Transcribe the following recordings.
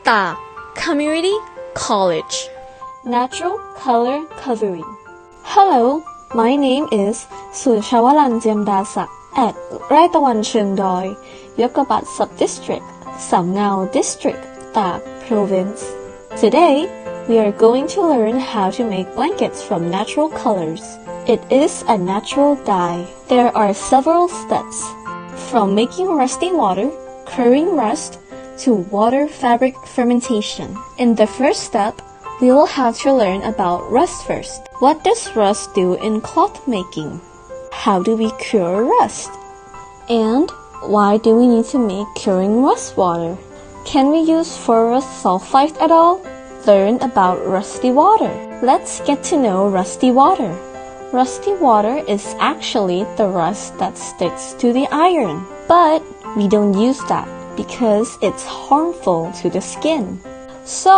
ตาก Community College Natural Color Covering. Hello, my name is สุชาวรันเจียมดาศักดิ์ at ไร่ตะวันเชิงดอยยกบัตร Sub-District สำเงา District ตาก Province. Today, we are going to learn how to make blankets from natural colors. It is a natural dye. There are several steps, from making rusty water, curing rust, to water fabric fermentation. In the first step, we will have to learn about rust first. What does rust do in cloth making? How do we cure rust? And why do we need to make curing rust water? Can we use ferrous sulfite at all? Learn about rusty water. Let's get to know rusty water. Rusty water is actually the rust that sticks to the iron. But we don't use that because it's harmful to the skin. So,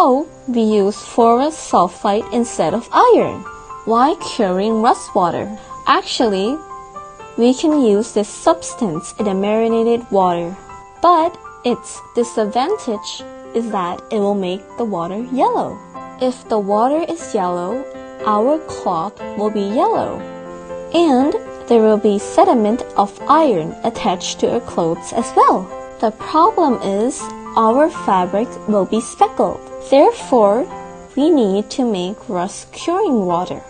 we use ferrous sulfite instead of iron. Why curing rust water? Actually, we can use this substance in a marinated water. But its disadvantage is that it will make the water yellow. If the water is yellow, our cloth will be yellow. And there will be sediment of iron attached to our clothes as well. The problem is our fabric will be speckled. Therefore, we need to make rust curing water.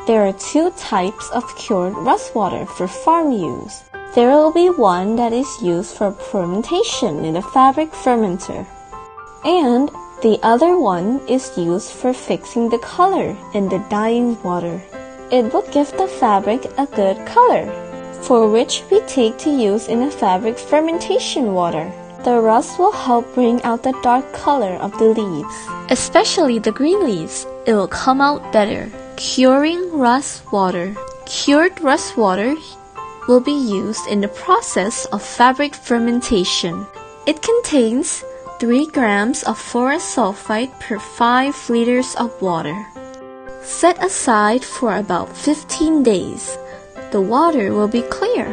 There are two types of cured rust water for farm use. There will be one that is used for fermentation in a fabric fermenter. And the other one is used for fixing the color in the dyeing water. It will give the fabric a good color, for which we take to use in a fabric fermentation water. The rust will help bring out the dark color of the leaves, especially the green leaves. It will come out better. Curing rust water. Cured rust water will be used in the process of fabric fermentation. It contains 3 grams of ferrous sulfite per 5 liters of water. Set aside for about 15 days. The water will be clear.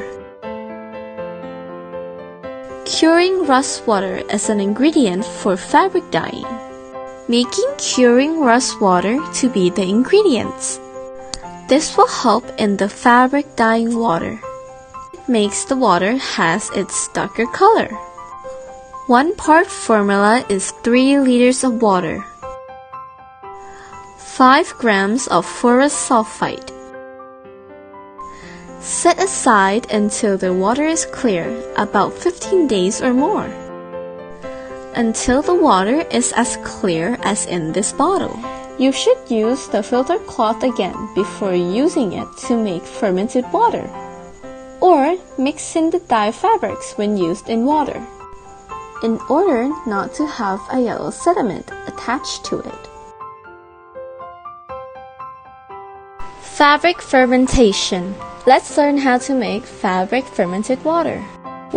Curing rust water as an ingredient for fabric dyeing. Making curing rust water to be the ingredients. This will help in the fabric dyeing water. It makes the water has its darker color. 1 part formula is 3 liters of water. 5 grams of ferrous sulfite. Set aside until the water is clear, about 15 days or more. Until the water is as clear as in this bottle. You should use the filter cloth again before using it to make fermented water. Or mix in the dye fabrics when used in water, in order not to have a yellow sediment attached to it. Fabric fermentation. Let's learn how to make fabric fermented water.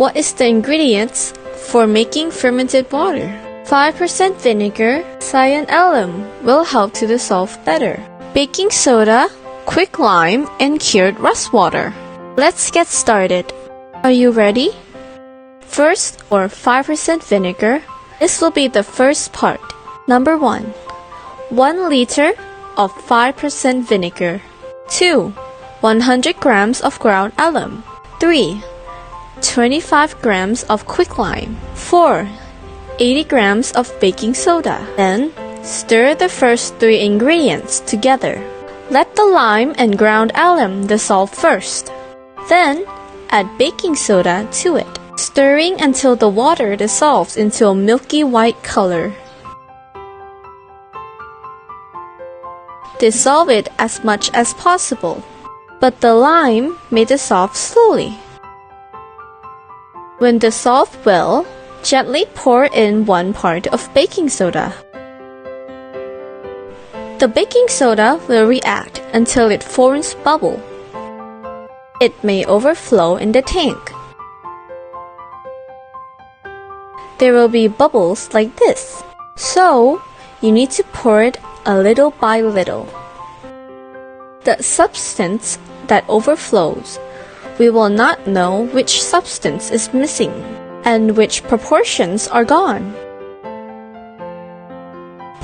What is the ingredients for making fermented water? 5% vinegar, cyan alum will help to dissolve better. Baking soda, quick lime, and cured rust water. Let's get started. Are you ready? First, or 5% vinegar. This will be the first part. Number 1. 1 liter of 5% vinegar. 2. 100 grams of ground alum. 3. 25 grams of quick lime. 4. 80 grams of baking soda. Then, stir the first 3 ingredients together. Let the lime and ground alum dissolve first. Then, add baking soda to it, stirring until the water dissolves into a milky white color. Dissolve it as much as possible, but the lime may dissolve slowly. When dissolved well, gently pour in 1 part of baking soda. The baking soda will react until it forms bubble. It may overflow in the tank. There will be bubbles like this, so you need to pour it a little by little. The substance that overflows, we will not know which substance is missing and which proportions are gone.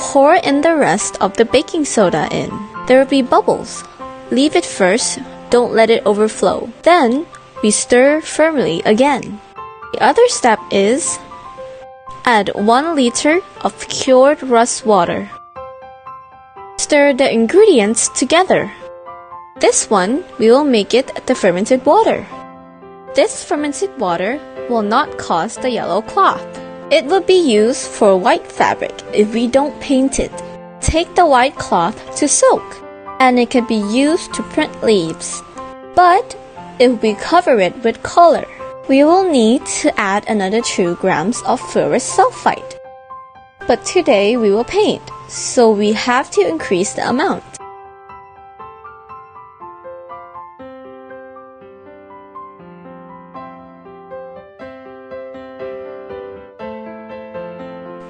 Pour in the rest of the baking soda in. There will be bubbles. Leave it first, don't let it overflow. Then, we stir firmly again. The other step is add 1 liter of cured rust water. Stir the ingredients together. This one, we will make it the fermented water. This fermented water will not cause the yellow cloth. It will be used for white fabric if we don't paint it. Take the white cloth to soak, and it can be used to print leaves. But if we cover it with color, we will need to add another 2 grams of ferrous sulfide. But today we will paint, so we have to increase the amount.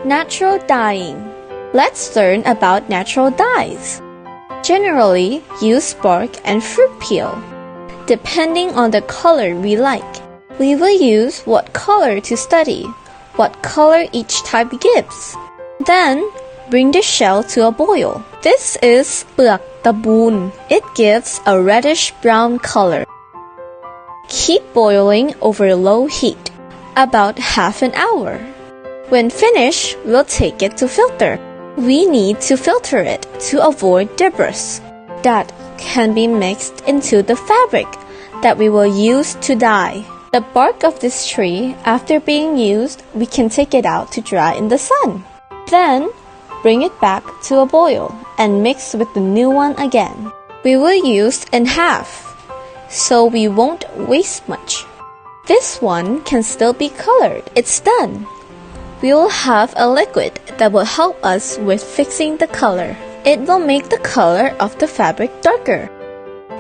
Natural dyeing. Let's learn about natural dyes. Generally, use bark and fruit peel. Depending on the color we like, we will use what color to study, what color each type gives. Then, bring the shell to a boil. This is เปลือกตะบูน It gives a reddish brown color. Keep boiling over low heat, about half an hour. When finished, we'll take it to filter. We need to filter it to avoid debris that can be mixed into the fabric that we will use to dye. The bark of this tree, after being used, we can take it out to dry in the sun. Then, bring it back to a boil and mix with the new one again. We will use in half, so we won't waste much. This one can still be colored. It's done. We will have a liquid that will help us with fixing the color. It will make the color of the fabric darker.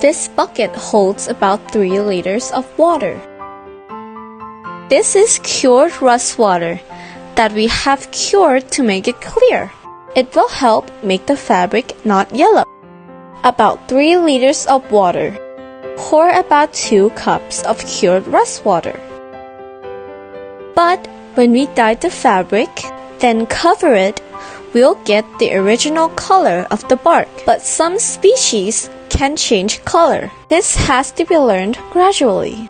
This bucket holds about 3 liters of water. This is cured rust water that we have cured to make it clear. It will help make the fabric not yellow. About 3 liters of water. Pour about 2 cups of cured rust water. But when we dye the fabric, then cover it, we'll get the original color of the bark. But some species can change color. This has to be learned gradually.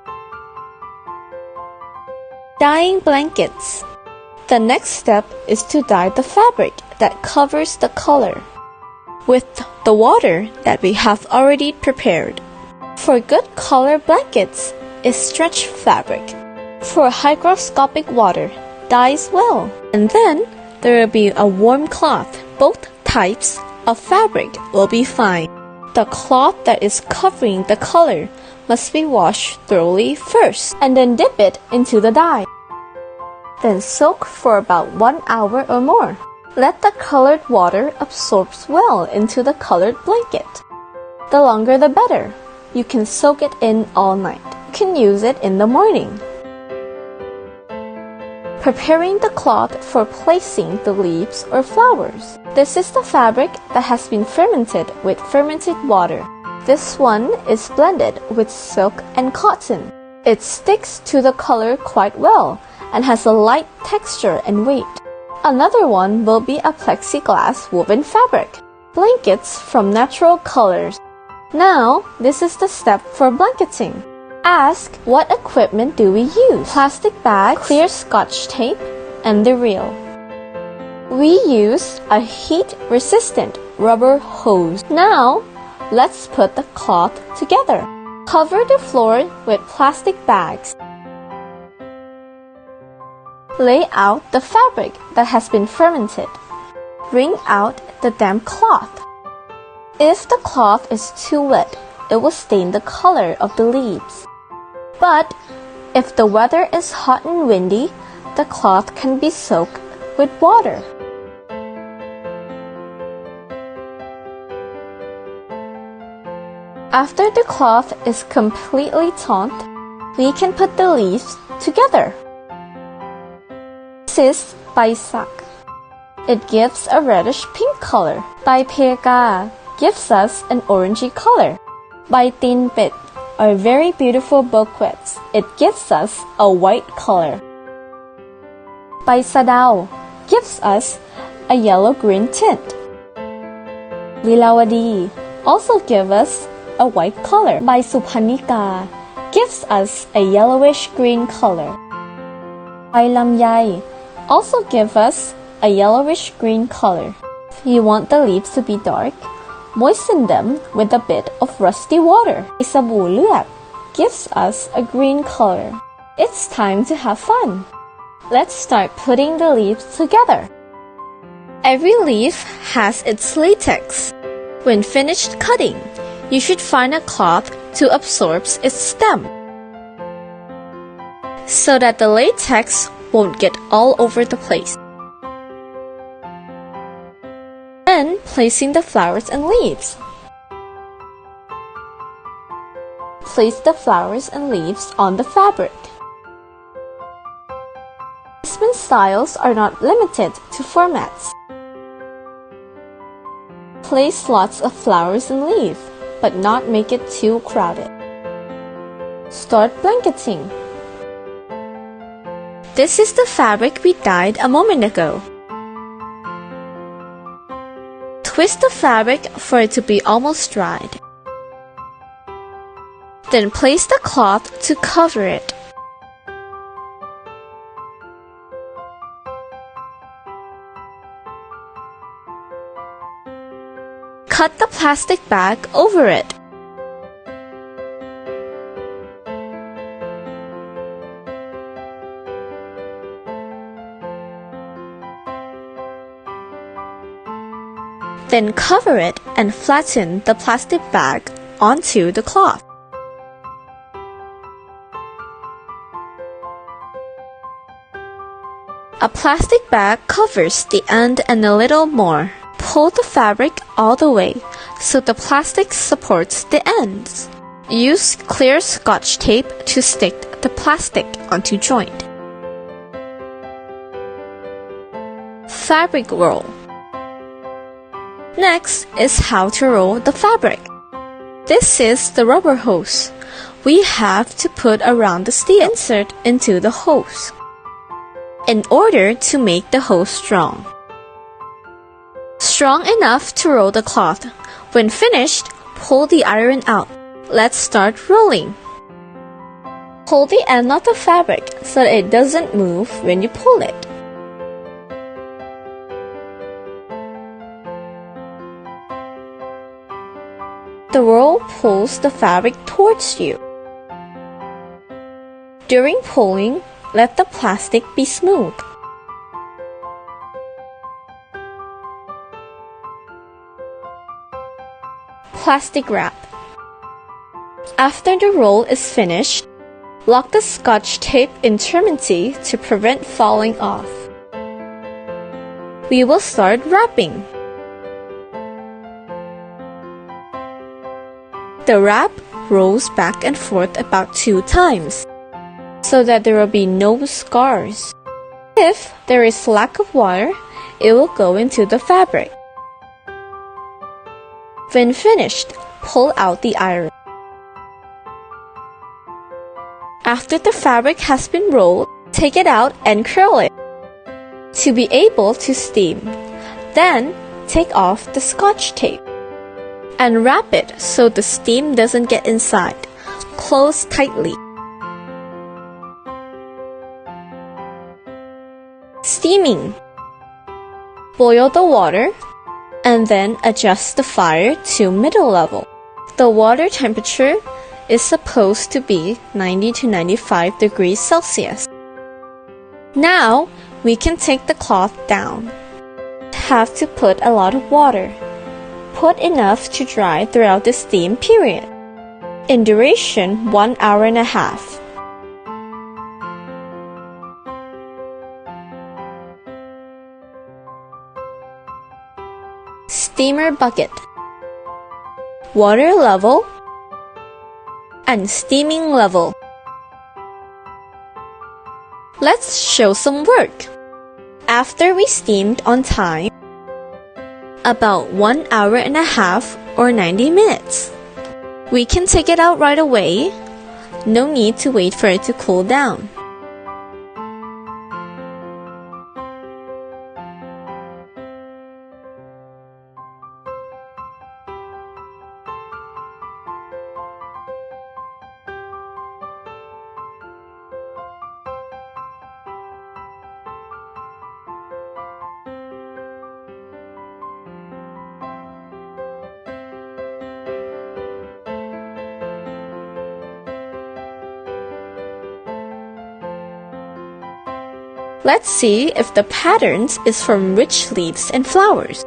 Dyeing blankets. The next step is to dye the fabric that covers the color with the water that we have already prepared. For good color blankets is stretch fabric. For hygroscopic water, dyes well. And then there will be a warm cloth. Both types of fabric will be fine. The cloth that is covering the color must be washed thoroughly first and then dip it into the dye. Then soak for about 1 hour or more. Let the colored water absorb well into the colored blanket. The longer the better. You can soak it in all night. You can use it in the morning. Preparing the cloth for placing the leaves or flowers. This is the fabric that has been fermented with fermented water. This one is blended with silk and cotton. It sticks to the color quite well and has a light texture and weight. Another one will be a plexiglass woven fabric. Blankets from natural colors. Now, this is the step for blanketing. Ask, what equipment do we use? Plastic bag, clear scotch tape, and the reel. We use a heat-resistant rubber hose. Now, let's put the cloth together. Cover the floor with plastic bags. Lay out the fabric that has been fermented. Wring out the damp cloth. If the cloth is too wet, it will stain the color of the leaves. But if the weather is hot and windy, the cloth can be soaked with water. After the cloth is completely taut, we can put the leaves together. This is ใบสัก It gives a reddish pink color. ใบเพกา gives us an orangey color. ใบตีนเป็ดare very beautiful bouquets. It gives us a white color. ใบสะเดา gives us a yellow-green tint. Lilawadi also gives us a white color. By Suphanika gives us a yellowish-green color. By Lamyai also gives us a yellowish-green color. If you want the leaves to be dark, moisten them with a bit of rusty water. Sabu Luak gives us a green color. It's time to have fun. Let's start putting the leaves together. Every leaf has its latex. When finished cutting, you should find a cloth to absorb its stem, so that the latex won't get all over the place. Then placing the flowers and leaves. Place the flowers and leaves on the fabric. Placement styles are not limited to formats. Place lots of flowers and leaves, but not make it too crowded. Start blanketing. This is the fabric we dyed a moment ago. Twist the fabric for it to be almost dried. Then place the cloth to cover it. Cut the plastic bag over it. Then cover it and flatten the plastic bag onto the cloth. A plastic bag covers the end and a little more. Pull the fabric all the way so the plastic supports the ends. Use clear Scotch tape to stick the plastic onto joint. Fabric roll. Next is how to roll the fabric. This is the rubber hose. We have to put around the steel. Insert into the hose in order to make the hose strong. Strong enough to roll the cloth. When finished, pull the iron out. Let's start rolling. Pull the end of the fabric so that it doesn't move when you pull it. The roll pulls the fabric towards you. During pulling, let the plastic be smooth. Plastic wrap. After the roll is finished, lock the Scotch tape intermittently to prevent falling off. We will start wrapping. The wrap rolls back and forth about 2 times, so that there will be no scars. If there is lack of water, it will go into the fabric. When finished, pull out the iron. After the fabric has been rolled, take it out and curl it to be able to steam. Then, take off the Scotch tape and wrap it so the steam doesn't get inside. Close tightly. Steaming. Boil the water and then adjust the fire to middle level. The water temperature is supposed to be 90 to 95 degrees Celsius. Now, we can take the cloth down. Have to put a lot of water. Put enough to dry throughout the steam period. In duration, 1 hour and a half. Steamer bucket. Water level and steaming level. Let's show some work. After we steamed on time, about 1 hour and a half or 90 minutes, we can take it out right away. No need to wait for it to cool down. Let's see if the patterns is from which leaves and flowers.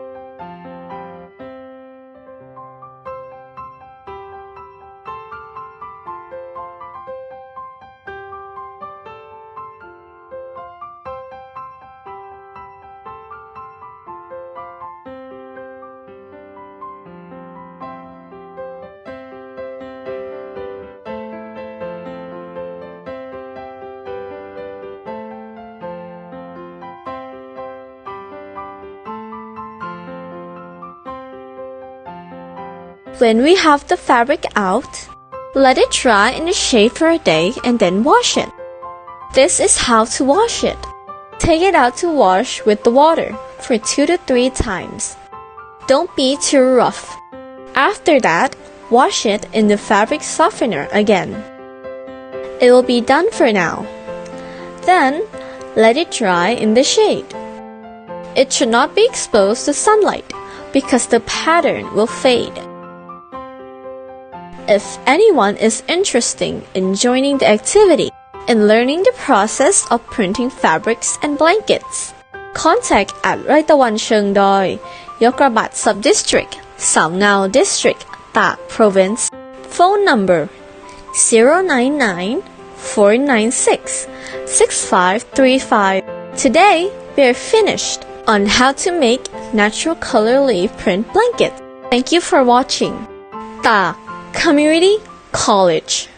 When we have the fabric out, let it dry in the shade for a day and then wash it. This is how to wash it. Take it out to wash with the water for 2 to 3 times. Don't be too rough. After that, wash it in the fabric softener again. It will be done for now. Then, let it dry in the shade. It should not be exposed to sunlight because the pattern will fade. If anyone is interested in joining the activity and learning the process of printing fabrics and blankets, contact at Raitawan Cheung Doi, Yokrabat Subdistrict, Sao Ngao District, Tak Province. Phone number 099-496-6535. Today, we are finished on how to make natural color leaf print blankets. Thank you for watching. Tak Community College.